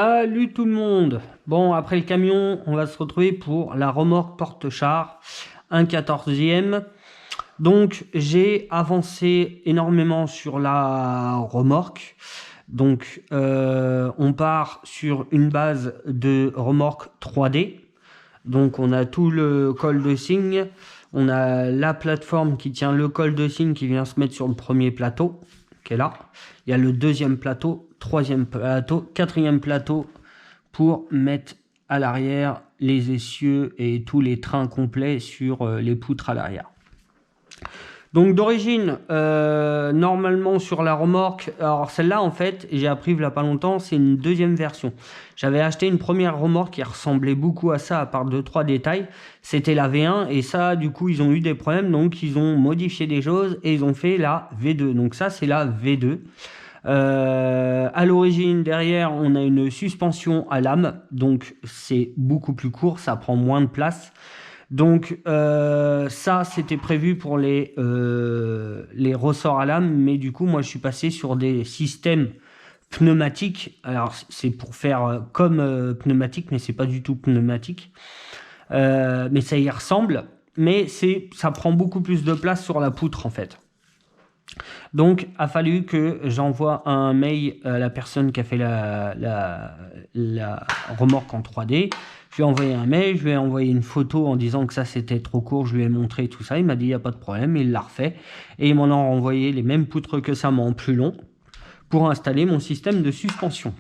Salut tout le monde. Bon, après le camion, on va se retrouver pour la remorque porte-char, 1/14e. Donc, j'ai avancé énormément sur la remorque. Donc, on part sur une base de remorque 3D. Donc, on a tout le col de cygne. On a la plateforme qui tient le col de cygne qui vient se mettre sur le premier plateau, qui est là. Il y a le deuxième plateau, troisième plateau, quatrième plateau pour mettre à l'arrière les essieux et tous les trains complets sur les poutres à l'arrière. Donc d'origine, normalement sur la remorque, alors celle-là en fait, j'ai appris il n'y a pas longtemps, c'est une deuxième version. J'avais acheté une première remorque qui ressemblait beaucoup à ça, à part 2-3 détails. C'était la V1 et ça, du coup, ils ont eu des problèmes, donc ils ont modifié des choses et ils ont fait la V2. Donc ça, c'est la V2. À l'origine, derrière, on a une suspension à lame, donc c'est beaucoup plus court, ça prend moins de place. Donc ça c'était prévu pour les ressorts à lame, mais du coup moi je suis passé sur des systèmes pneumatiques. Alors c'est pour faire comme pneumatique, mais c'est pas du tout pneumatique, mais ça y ressemble, mais ça prend beaucoup plus de place sur la poutre en fait. Donc, a fallu que j'envoie un mail à la personne qui a fait la remorque en 3D. Je lui ai envoyé un mail, je lui ai envoyé une photo en disant que ça c'était trop court, je lui ai montré tout ça. Il m'a dit il n'y a pas de problème, il l'a refait. Et ils m'en ont renvoyé les mêmes poutres que ça, mais en plus long, pour installer mon système de suspension.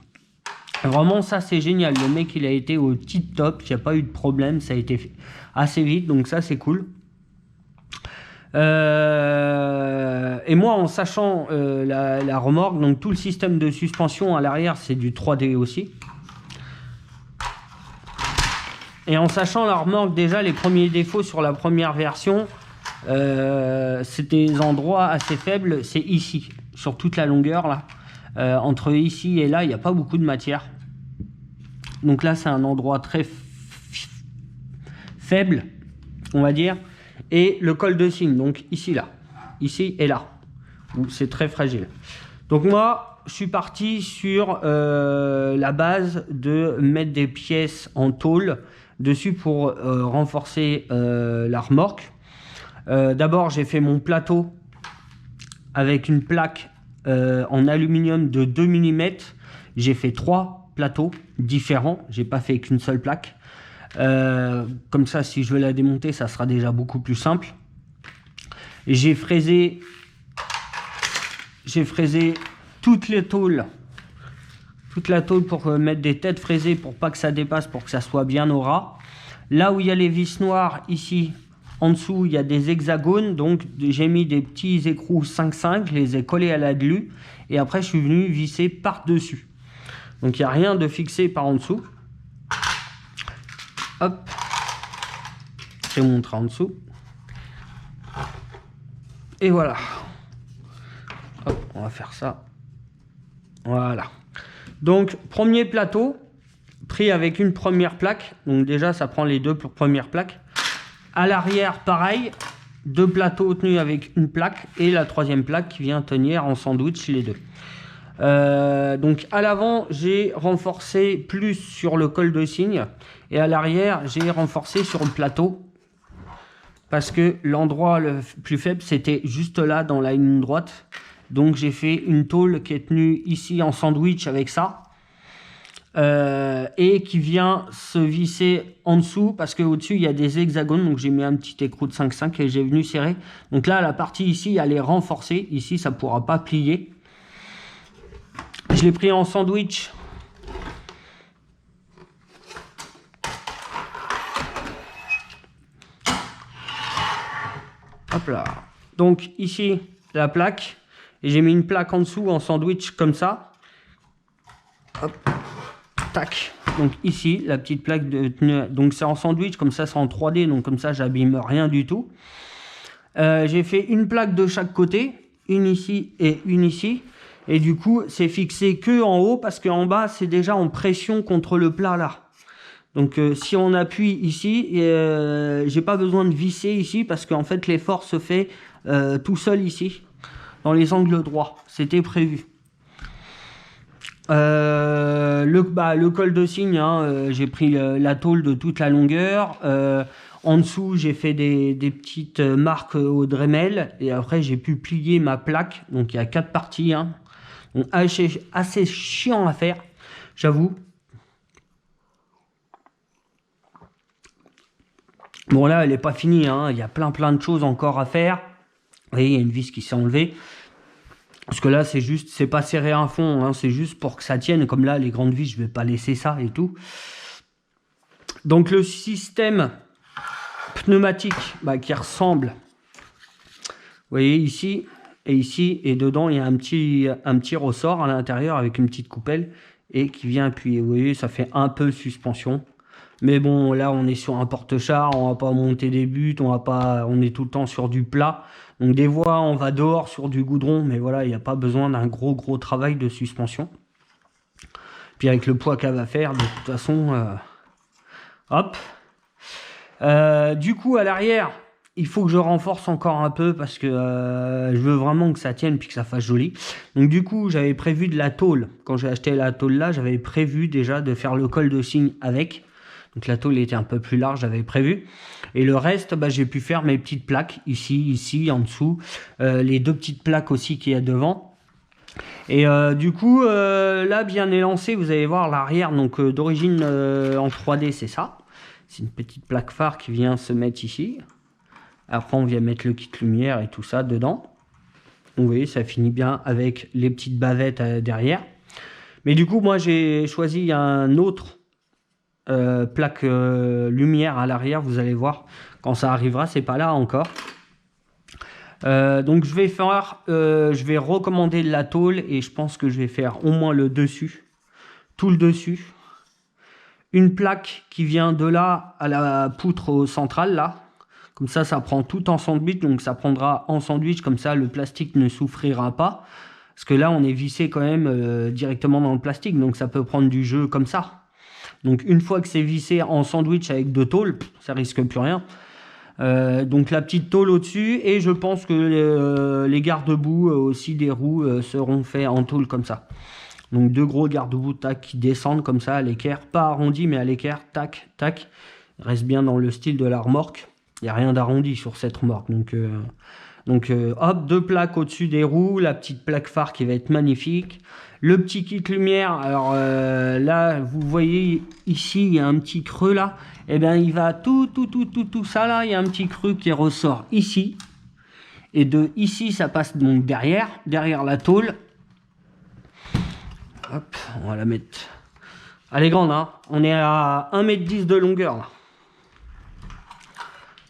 Vraiment, ça c'est génial. Le mec il a été au tip top, il n'y a pas eu de problème, ça a été fait assez vite, donc ça c'est cool. Et moi en sachant la remorque, donc tout le système de suspension à l'arrière c'est du 3D aussi, et en sachant la remorque, déjà les premiers défauts sur la première version, c'est des endroits assez faibles, c'est ici sur toute la longueur là, entre ici et là il n'y a pas beaucoup de matière, donc là c'est un endroit très faible on va dire. Et le col de cygne, donc ici et là, où c'est très fragile. Donc moi, je suis parti sur la base de mettre des pièces en tôle dessus pour renforcer la remorque. D'abord, j'ai fait mon plateau avec une plaque en aluminium de 2 mm. J'ai fait 3 plateaux différents, j'ai pas fait qu'une seule plaque. Comme ça, si je veux la démonter, ça sera déjà beaucoup plus simple. J'ai fraisé toute la tôle pour mettre des têtes fraisées pour pas que ça dépasse, pour que ça soit bien au ras. Là où il y a les vis noires, ici en dessous il y a des hexagones, donc j'ai mis des petits écrous 5-5, les ai collés à la glu et après je suis venu visser par dessus, donc il n'y a rien de fixé par en dessous. Hop, je vais montrer en dessous. Et voilà. Hop, on va faire ça. Voilà. Donc, premier plateau, pris avec une première plaque. Donc déjà, ça prend les deux premières plaques. À l'arrière, pareil. 2 plateaux tenus avec une plaque. Et la troisième plaque qui vient tenir en sandwich les deux. Donc à l'avant j'ai renforcé plus sur le col de cygne et à l'arrière j'ai renforcé sur le plateau parce que l'endroit le plus faible c'était juste là dans la ligne droite. Donc j'ai fait une tôle qui est tenue ici en sandwich avec ça et qui vient se visser en dessous parce que au dessus il y a des hexagones, donc j'ai mis un petit écrou de 5-5 et j'ai venu serrer. Donc là la partie ici elle est renforcée, ici ça pourra pas plier. Je l'ai pris en sandwich. Hop là. Donc ici, la plaque. Et j'ai mis une plaque en dessous en sandwich comme ça. Hop. Tac. Donc ici, la petite plaque de tenue. Donc c'est en sandwich, comme ça c'est en 3D. Donc comme ça, j'abîme rien du tout. J'ai fait une plaque de chaque côté. Une ici et une ici. Et du coup, c'est fixé que en haut parce qu'en bas, c'est déjà en pression contre le plat là. Donc, si on appuie ici, j'ai pas besoin de visser ici parce qu'en fait, l'effort se fait tout seul ici, dans les angles droits. C'était prévu. Le le col de cygne, hein, j'ai pris la tôle de toute la longueur. En dessous, j'ai fait des petites marques au Dremel. Et après, j'ai pu plier ma plaque. Donc, il y a 4 parties. Hein. Donc, assez chiant à faire, j'avoue. Bon, là, elle n'est pas finie. Hein. Il y a plein de choses encore à faire. Vous voyez, il y a une vis qui s'est enlevée. Parce que là, c'est pas serré à fond. Hein. C'est juste pour que ça tienne. Comme là, les grandes vis, je vais pas laisser ça et tout. Donc, le système pneumatique qui ressemble, vous voyez ici et ici, et dedans il y a un petit ressort à l'intérieur avec une petite coupelle et qui vient appuyer. Vous voyez, ça fait un peu suspension, mais bon, là on est sur un porte-char, on va pas monter des buts, on est tout le temps sur du plat, donc des fois on va dehors sur du goudron, mais voilà, il n'y a pas besoin d'un gros travail de suspension. Puis avec le poids qu'elle va faire, de toute façon, hop. Du coup, à l'arrière, il faut que je renforce encore un peu parce que je veux vraiment que ça tienne puis que ça fasse joli. Donc du coup, j'avais prévu de la tôle. Quand j'ai acheté la tôle là, j'avais prévu déjà de faire le col de cygne avec. Donc la tôle était un peu plus large, j'avais prévu. Et le reste, j'ai pu faire mes petites plaques ici, en dessous. Les 2 petites plaques aussi qu'il y a devant. Et du coup, là, bien élancé, vous allez voir l'arrière. Donc d'origine en 3D, c'est ça. C'est une petite plaque phare qui vient se mettre ici. Après, on vient mettre le kit lumière et tout ça dedans. Donc, vous voyez, ça finit bien avec les petites bavettes derrière. Mais du coup, moi, j'ai choisi un autre plaque lumière à l'arrière. Vous allez voir quand ça arrivera. C'est pas là encore. Donc, je vais recommander de la tôle et je pense que je vais faire au moins le dessus. Tout le dessus. Une plaque qui vient de là à la poutre centrale, là. Comme ça prend tout en sandwich. Donc, ça prendra en sandwich. Comme ça, le plastique ne souffrira pas. Parce que là, on est vissé quand même directement dans le plastique. Donc, ça peut prendre du jeu comme ça. Donc, une fois que c'est vissé en sandwich avec 2 tôles, ça risque plus rien. Donc, la petite tôle au-dessus. Et je pense que les garde-boue aussi des roues seront faits en tôle comme ça. Donc 2 gros garde-boue tac qui descendent comme ça à l'équerre, pas arrondi mais à l'équerre, tac, tac. Il reste bien dans le style de la remorque. Il n'y a rien d'arrondi sur cette remorque. Donc hop, 2 plaques au-dessus des roues, la petite plaque phare qui va être magnifique. Le petit kit lumière, alors là, vous voyez ici, il y a un petit creux là. Et bien il va tout ça là, il y a un petit creux qui ressort ici. Et de ici, ça passe donc derrière la tôle. Hop, on va la mettre. Elle est grande, hein. On est à 1,10 m de longueur là.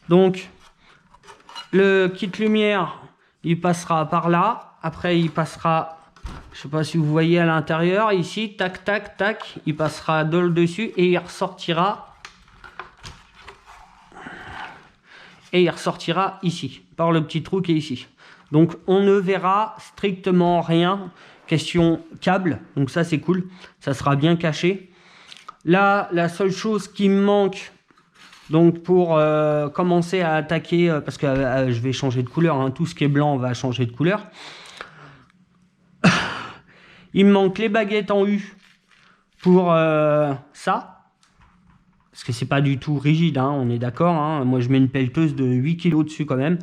Donc, le kit lumière, il passera par là. Après, il passera, je sais pas si vous voyez à l'intérieur, ici, tac, tac, tac. Il passera de le dessus et il ressortira. Et il ressortira ici, par le petit trou qui est ici. Donc, on ne verra strictement rien. Question câble, donc ça c'est cool, ça sera bien caché. Là, la seule chose qui me manque, donc pour commencer à attaquer, parce que je vais changer de couleur, hein, tout ce qui est blanc va changer de couleur. Il me manque les baguettes en U pour ça, parce que c'est pas du tout rigide, hein, on est d'accord. Hein. Moi je mets une pelleteuse de 8 kg dessus quand même,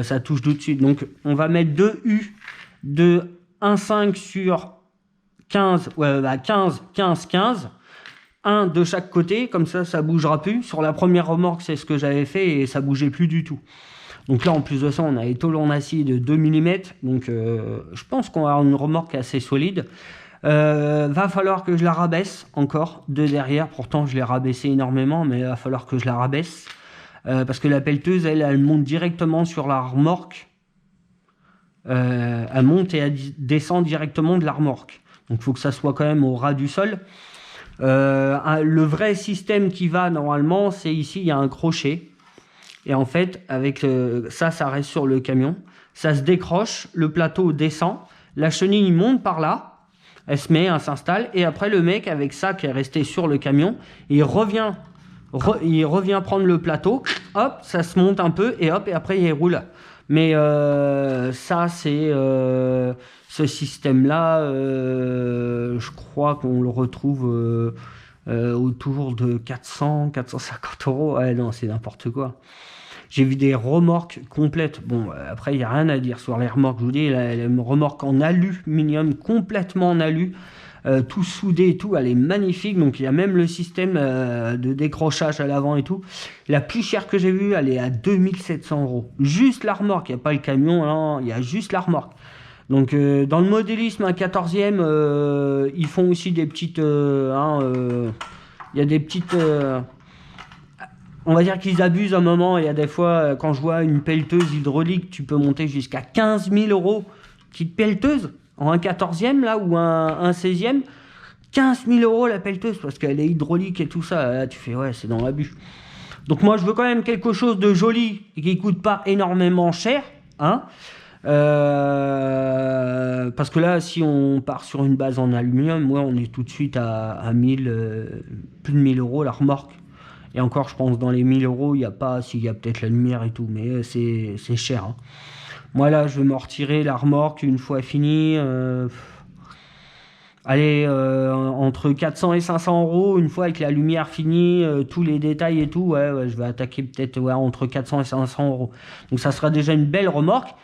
ça touche tout de suite. Donc on va mettre 2 U de 1,5 sur 15, 15. Un de chaque côté, comme ça bougera plus. Sur la première remorque, c'est ce que j'avais fait et ça bougeait plus du tout. Donc là, en plus de ça, on a les tôles en acier de 2 mm. Donc je pense qu'on va avoir une remorque assez solide. Va falloir que je la rabaisse encore de derrière. Pourtant, je l'ai rabaissé énormément, mais il va falloir que je la rabaisse. Parce que la pelleteuse, elle monte directement sur la remorque. Elle monte et elle descend directement de la remorque. Donc il faut que ça soit quand même au ras du sol. Le vrai système qui va normalement, c'est ici, il y a un crochet. Et en fait, avec ça reste sur le camion. Ça se décroche, le plateau descend, la chenille monte par là, elle se met, elle s'installe. Et après, le mec, avec ça qui est resté sur le camion, il revient prendre le plateau. Hop, ça se monte un peu et hop, et après, il roule. Mais ça Ce système-là, je crois qu'on le retrouve autour de 400, 450 euros. Ouais, non, c'est n'importe quoi. J'ai vu des remorques complètes. Bon, après, il n'y a rien à dire sur les remorques. Je vous dis, la remorque en aluminium, complètement en alu, tout soudé et tout, elle est magnifique. Donc, il y a même le système de décrochage à l'avant et tout. La plus chère que j'ai vue, elle est à 2700 euros. Juste la remorque, il n'y a pas le camion, non, il y a juste la remorque. Donc, dans le modélisme, un 14e, ils font aussi des petites... il y a des petites... on va dire qu'ils abusent un moment. Il y a des fois, quand je vois une pelleteuse hydraulique, tu peux monter jusqu'à 15 000 euros. Petite pelleteuse, en un 14e là, ou un 16e. 15 000 euros la pelleteuse, parce qu'elle est hydraulique et tout ça. Là, tu fais, ouais, c'est dans l'abus. Donc moi, je veux quand même quelque chose de joli et qui ne coûte pas énormément cher. Hein. Parce que là, si on part sur une base en aluminium, moi, on est tout de suite à 1000, plus de 1000 euros la remorque. Et encore, je pense, dans les 1000 euros, il n'y a pas, s'il y a peut-être la lumière et tout, mais c'est cher. Hein. Moi, là, je vais me retirer la remorque une fois fini. Allez, entre 400 et 500 euros, une fois avec la lumière finie, tous les détails et tout, ouais, je vais attaquer peut-être entre 400 et 500 euros. Donc, ça sera déjà une belle remorque.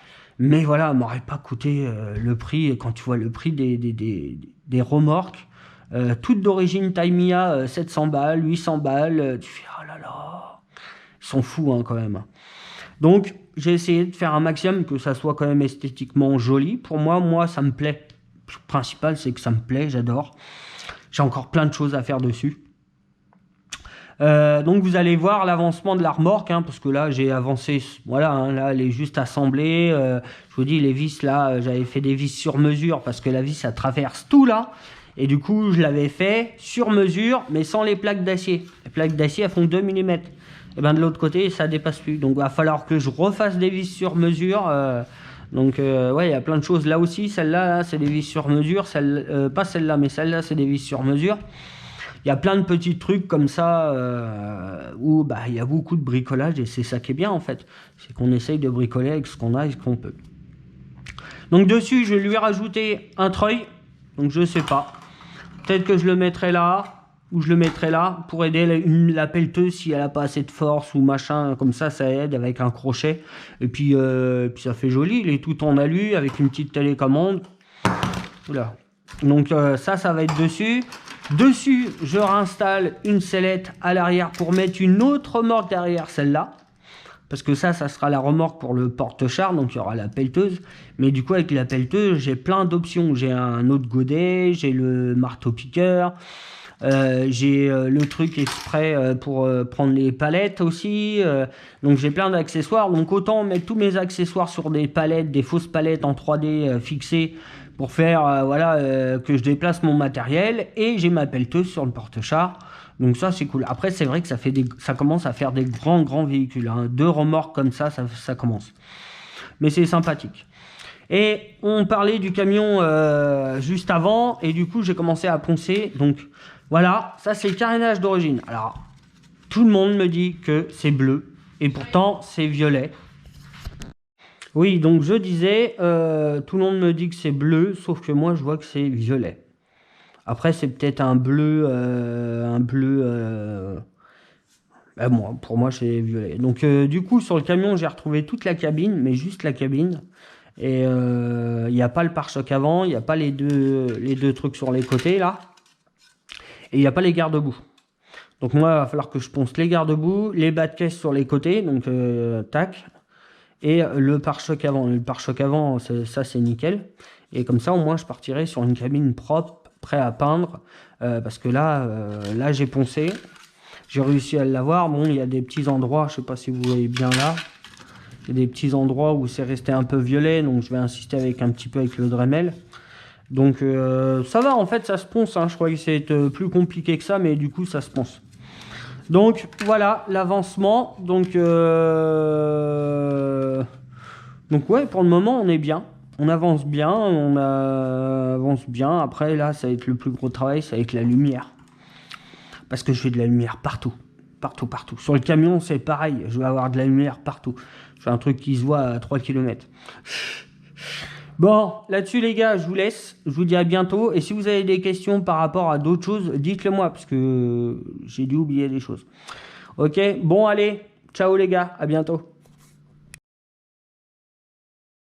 Mais voilà, elle m'aurait pas coûté le prix, quand tu vois le prix des remorques, toutes d'origine Tamiya, 700 balles, 800 balles, tu fais, oh là là, ils sont fous hein, quand même. Donc, j'ai essayé de faire un maximum que ça soit quand même esthétiquement joli. Pour moi, ça me plaît. Le principal, c'est que ça me plaît, j'adore. J'ai encore plein de choses à faire dessus. Donc vous allez voir l'avancement de la remorque, hein, parce que là j'ai avancé, voilà, hein, là elle est juste assemblée. Je vous dis les vis là, j'avais fait des vis sur mesure parce que la vis ça traverse tout là, et du coup je l'avais fait sur mesure, mais sans les plaques d'acier. Les plaques d'acier elles font 2 mm. Et ben de l'autre côté ça dépasse plus, donc il va falloir que je refasse des vis sur mesure. Donc ouais, il y a plein de choses là aussi. Celle-là là, c'est des vis sur mesure, pas celle-là, mais celle-là c'est des vis sur mesure. Il y a plein de petits trucs comme ça où bah, il y a beaucoup de bricolage et c'est ça qui est bien en fait. C'est qu'on essaye de bricoler avec ce qu'on a et ce qu'on peut. Donc dessus, je vais lui rajouter un treuil. Donc je sais pas. Peut-être que je le mettrai là ou je le mettrai là pour aider la pelleteuse si elle n'a pas assez de force ou machin. Comme ça aide avec un crochet. Et puis ça fait joli. Il est tout en alu avec une petite télécommande. Voilà. Donc ça va être dessus. Dessus, je réinstalle une sellette à l'arrière pour mettre une autre remorque derrière celle-là. Parce que ça sera la remorque pour le porte-char, donc il y aura la pelleteuse. Mais du coup, avec la pelleteuse, j'ai plein d'options. J'ai un autre godet, j'ai le marteau-piqueur, j'ai le truc exprès pour prendre les palettes aussi. Donc j'ai plein d'accessoires. Donc autant mettre tous mes accessoires sur des palettes, des fausses palettes en 3D fixées, pour faire que je déplace mon matériel, et j'ai ma pelleteuse sur le porte-char. Donc ça c'est cool. Après c'est vrai que ça commence à faire des grands véhicules, hein. 2 remorques comme ça commence. Mais c'est sympathique. Et on parlait du camion juste avant, et du coup j'ai commencé à poncer. Donc voilà, ça c'est le carénage d'origine. Alors tout le monde me dit que c'est bleu, et pourtant c'est violet. Oui, donc je disais, tout le monde me dit que c'est bleu, sauf que moi je vois que c'est violet. Après c'est peut-être un bleu, pour moi c'est violet. Donc du coup sur le camion j'ai retrouvé toute la cabine, mais juste la cabine. Et il n'y a pas le pare-choc avant, il n'y a pas les deux trucs sur les côtés là. Et il n'y a pas les garde-boue. Donc moi il va falloir que je ponce les garde-boue, les bas de caisse sur les côtés, donc tac. Et le pare-choc avant. Le pare-choc avant, ça c'est nickel. Et comme ça, au moins, je partirai sur une cabine propre, prêt à peindre. Parce que là j'ai poncé. J'ai réussi à l'avoir. Bon, il y a des petits endroits, je sais pas si vous voyez bien là. Il y a des petits endroits où c'est resté un peu violet. Donc, je vais insister un petit peu avec le Dremel. Donc, ça va, en fait, ça se ponce. Hein. Je croyais que c'était plus compliqué que ça, mais du coup, ça se ponce. Donc voilà l'avancement. Donc ouais, pour le moment on est bien, on avance bien, avance bien. Après là ça va être le plus gros travail, c'est avec la lumière, parce que je fais de la lumière partout. Sur le camion c'est pareil, je vais avoir de la lumière partout. Je fais un truc qui se voit à 3 km. Bon, là-dessus les gars, je vous laisse. Je vous dis à bientôt. Et si vous avez des questions par rapport à d'autres choses, dites-le moi parce que j'ai dû oublier des choses. Ok, bon allez, ciao les gars, à bientôt.